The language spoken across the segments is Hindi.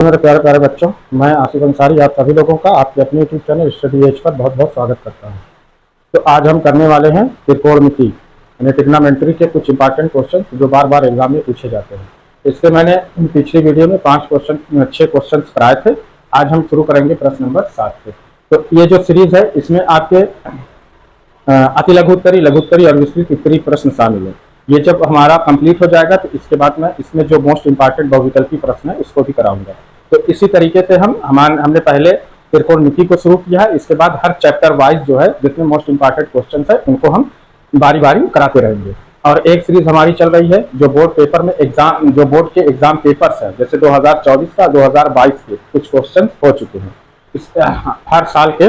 मेरे प्यारे प्यारे बच्चों, मैं आसिफ अंसारी आप सभी लोगों का आपके अपने YouTube channel study as per बहुत बहुत स्वागत करता हूं। तो आज हम करने वाले हैं त्रिकोणमिति यानी ट्रिग्नोमेट्री के कुछ इंपॉर्टेंट क्वेश्चन जो बार बार एग्जाम में पूछे जाते हैं। इसके मैंने पिछली वीडियो में 6 क्वेश्चन कराए थे। आज हम शुरू करेंगे प्रश्न नंबर 7 से। तो ये जो सीरीज है इसमें आपके अति लघुत्तरी, लघुत्तरी और विस्तृत उत्तरी प्रश्न शामिल है। ये जब हमारा कंप्लीट हो जाएगा तो इसके बाद मैं इसमें जो मोस्ट इंपॉर्टेंट बहुविकल्पी प्रश्न है उसको भी कराऊंगा। तो इसी तरीके से हमने पहले त्रिकोणमिति को शुरू किया है। इसके बाद हर चैप्टर वाइज जो है जितने मोस्ट इंपॉर्टेंट क्वेश्चन है उनको हम बारी बारी कराते रहेंगे। और एक सीरीज हमारी चल रही है जो बोर्ड पेपर में एग्जाम, जो बोर्ड के एग्जाम पेपर्स है, जैसे 2024 का 2022 के कुछ क्वेश्चन हो चुके हैं। हर साल के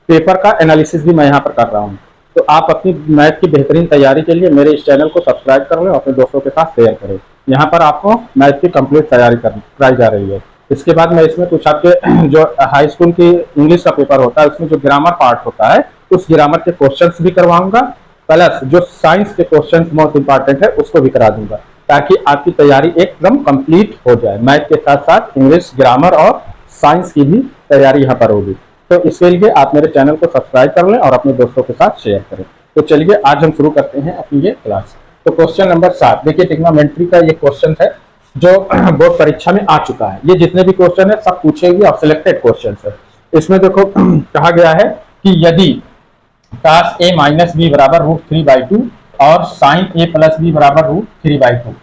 पेपर का एनालिसिस भी मैं यहाँ पर कर रहा हूँ। तो आप अपनी मैथ की बेहतरीन तैयारी के लिए मेरे इस चैनल को सब्सक्राइब कर लें और अपने दोस्तों के साथ शेयर करें। यहाँ पर आपको मैथ की कंप्लीट तैयारी कराई जा रही है। इसके बाद मैं इसमें कुछ आपके जो हाई स्कूल की इंग्लिश का पेपर होता है उसमें जो ग्रामर पार्ट होता है उस ग्रामर के क्वेश्चंस भी करवाऊंगा, प्लस जो साइंस के क्वेश्चंस मोस्ट इंपॉर्टेंट है उसको भी करा दूंगा, ताकि आपकी तैयारी एकदम कंप्लीट हो जाए। मैथ के साथ साथ इंग्लिश, ग्रामर और साइंस की भी तैयारी यहाँ पर होगी। तो इसके लिए आप मेरे चैनल को सब्सक्राइब कर लें और अपने दोस्तों के साथ शेयर करें। तो चलिए आज हम शुरू करते हैं अपनी ये क्लास। तो क्वेश्चन नंबर 7 देखिए, ट्रिग्नोमेट्री का ये क्वेश्चन है जो बोर्ड परीक्षा में आ चुका है। ये जितने भी क्वेश्चन है सब पूछे हुए और सिलेक्टेड क्वेश्चन है। इसमें देखो कहा गया है कि यदि cos a माइनस बी बराबर √3/2 और sin a प्लस बी बराबर √3/2,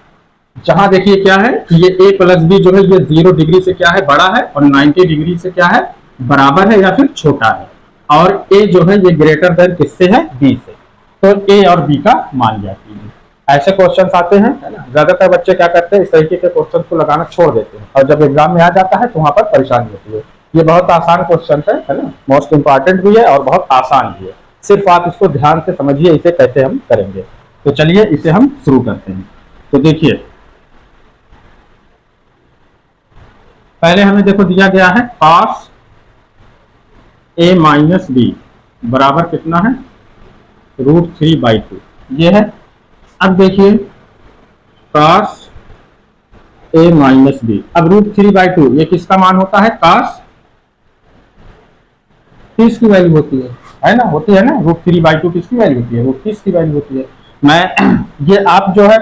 जहां देखिए क्या है कि ये a प्लस बी जो है ये 0 डिग्री से क्या है बड़ा है और 90 डिग्री से क्या है बराबर है या फिर छोटा है, और a जो है ये ग्रेटर देन किससे है, b से। तो a और b का मान जाती है। ऐसे क्वेश्चन आते हैं, है ना। ज्यादातर बच्चे क्या करते हैं, इस तरीके के क्वेश्चन को लगाना छोड़ देते हैं और जब एग्जाम में आ जाता है तो वहां पर परेशानी होती है। ये बहुत आसान क्वेश्चन है ना, मोस्ट इंपॉर्टेंट भी है और बहुत आसान भी है। सिर्फ आप इसको ध्यान से समझिए इसे कैसे हम करेंगे। तो चलिए इसे हम शुरू करते हैं। तो देखिए पहले हमें देखो दिया गया है cos a माइनस बी बराबर कितना है, √3/2 ये है। अब देखिए cos a माइनस बी, अब √3/2 ये किसका मान होता है, cos 30 की वैल्यू होती है ना, होती है ना। √3/2 किसकी वैल्यू होती है, √30 की वैल्यू होती है। मैं ये आप जो है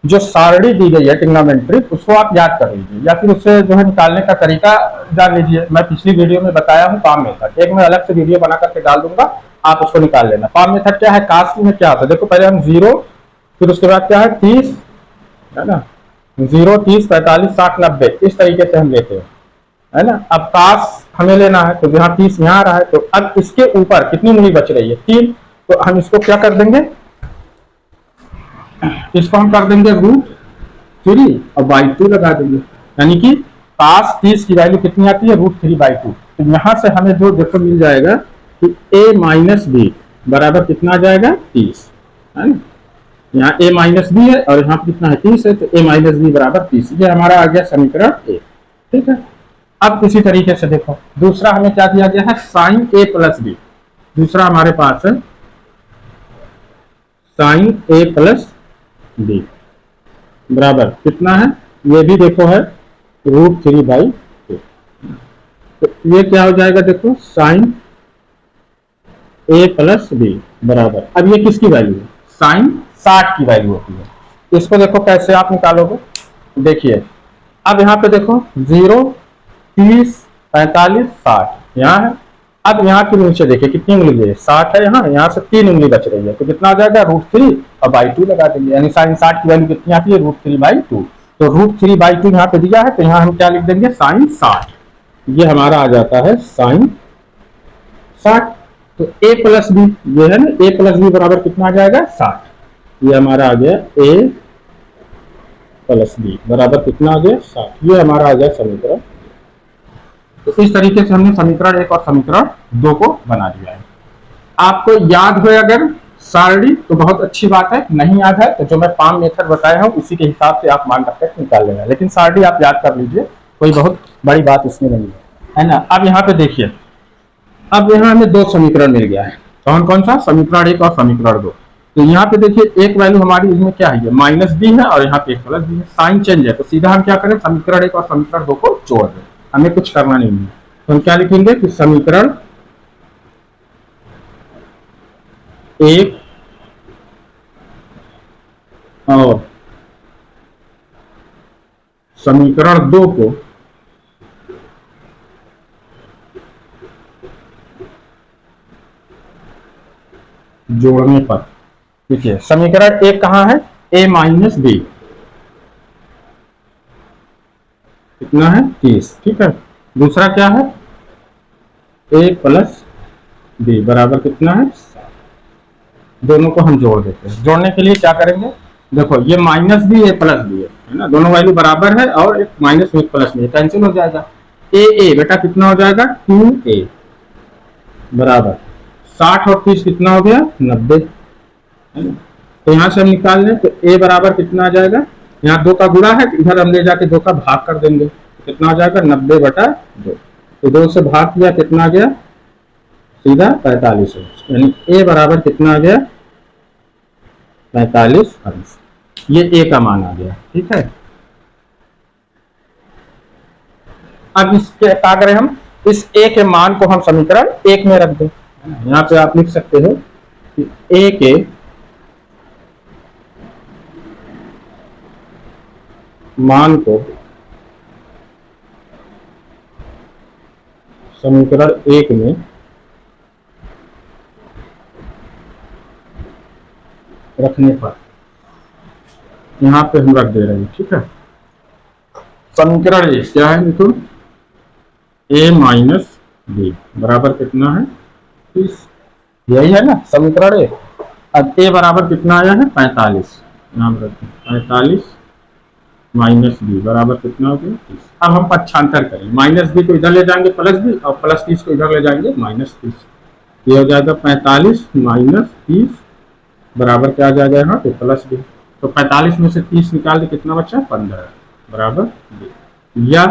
जो सारणी दी गई है ट्रिग्नोमेट्री उसको आप याद कर लीजिए या फिर उससे जो है निकालने का तरीका जान लीजिए। मैं पिछली वीडियो में बताया हूँ पाम मेथड, एक मैं अलग से वीडियो बना करके डाल दूंगा, आप उसको निकाल लेना। पाम मेथड क्या है, कास्ट में क्या होता है, देखो पहले हम 0, फिर उसके बाद क्या है 30, है ना, 0, 30, 45, 60, 90 इस तरीके से हम लेते हैं, है ना। अब कास्ट हमें लेना है तो यहाँ 30 यहाँ आ रहा है, तो अब इसके ऊपर कितनी उंगली बच रही है, 3, तो हम इसको क्या कर देंगे, इसको हम कर देंगे √3 और /2 लगा देंगे, यानी कि cos 30 की वैल्यू कितनी आती है, √3/2। तो यहां से हमें जो देखो मिल जाएगा कि a माइनस बी बराबर कितना आ जाएगा, 30, है ना। यहाँ a माइनस बी है और यहाँ पे कितना है 30 है, तो a माइनस बी बराबर 30, ये हमारा आ गया समीकरण a। ठीक है। अब इसी तरीके से देखो दूसरा हमें क्या दिया गया है, sin a प्लस बी, दूसरा हमारे पास है sin a प्लस बी बराबर कितना है, ये भी देखो है √3/2। तो ये क्या हो जाएगा, देखो sin a प्लस बी बराबर, अब ये किसकी वैल्यू है, sin 60 की वैल्यू होती है। इसको देखो कैसे आप निकालोगे, देखिए अब यहाँ पे देखो 0, 30, 45, 60 यहाँ है। अब यहाँ के नीचे देखिए कितनी उंगली है, 60 है, यहाँ से 3 उंगली बच रही है, तो कितना आ जाएगा, √3 और /2 लगा देंगे, यानी sin 60 की वैल्यू कितनी आती है, √3/2। तो √3/2 यहाँ पे दिया है तो यहाँ हम क्या लिख देंगे, sin 60, ये हमारा आ जाता है sin 60। तो a प्लस बी ये है ना, a प्लस बी बराबर कितना आ जाएगा, 60, ये हमारा आ गया a प्लस बी बराबर कितना आ गया, 60, ये हमारा आ गया समीकरण। तो इस तरीके से हमने समीकरण 1 और समीकरण 2 को बना दिया है। आपको याद हो अगर सारणी तो बहुत अच्छी बात है, नहीं याद है तो जो मैं पाम मेथड बताया हूं उसी के हिसाब से आप मान करके निकाल लेना, लेकिन सारणी आप याद कर लीजिए, कोई बहुत बड़ी बात इसमें नहीं है ना। अब यहाँ पे देखिए, अब यहाँ हमें 2 समीकरण मिल गया है, कौन कौन सा, समीकरण 1 और समीकरण 2। तो यहाँ पे देखिए एक वैल्यू हमारी इसमें क्या है, माइनस बी है और यहाँ पे एक प्लस बी है, साइन चेंज है, तो सीधा हम क्या करें, समीकरण एक और समीकरण दो को जोड़ दें, हमें कुछ करना नहीं है। तो हम क्या लिखेंगे कि समीकरण एक और समीकरण दो को जोड़ने पर, देखिए समीकरण एक कहाँ है, a माइनस बी कितना है 30, ठीक है। दूसरा क्या है, a प्लस बी बराबर कितना है, दोनों को हम जोड़ देते हैं। जोड़ने के लिए क्या करेंगे, देखो ये माइनस बी ए प्लस बी है ना, दोनों वैल्यू बराबर है और एक माइनस में एक प्लस में कैंसिल हो जाएगा। ए बेटा कितना हो जाएगा 2a बराबर 60 और 30 कितना हो गया 90, है ना। तो यहाँ से हम निकाल लें तो a बराबर कितना आ जाएगा, यहाँ 2 का गुणा है, इधर हम ले जाके 2 का भाग कर देंगे, तो कितना हो जाएगा 90/2, तो 2 से भाग किया कितना आ गया सीधा 45 अंश, यानी a बराबर कितना आ गया 45 अंश, ये a का मान आ गया, ठीक है। अब इसके क्या करें, हम इस a के मान को हम समीकरण एक में रख दें। यहाँ पे आप लिख सकते हो कि a के मान को समीकरण एक में रखने पर, यहाँ पे हम रख दे रहे हैं, ठीक है। समीकरण एक क्या है, देखो a माइनस बी बराबर कितना है 30, यही है ना समीकरण एक। अब a बराबर कितना आया है 45, यहाँ पर 45 माइनस बी बराबर कितना हो गया 30। अब हम पक्षांतर करें, माइनस बी को इधर ले जाएंगे प्लस बी और प्लस 30 को इधर ले जाएंगे माइनस 30, ये हो जाएगा 45 माइनस 30 बराबर क्या आ जाएगा यहाँ पे प्लस बी। तो 45 में से 30 निकाल दे कितना बचा 15 बराबर बी, या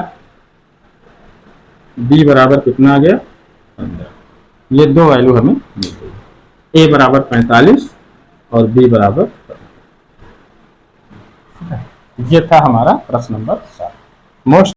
बी बराबर कितना आ गया 15। ये दो वैल्यू हमें मिल गई, ए बराबर 45 और बी बराबर 15। ये था हमारा प्रश्न नंबर 7। मोस्ट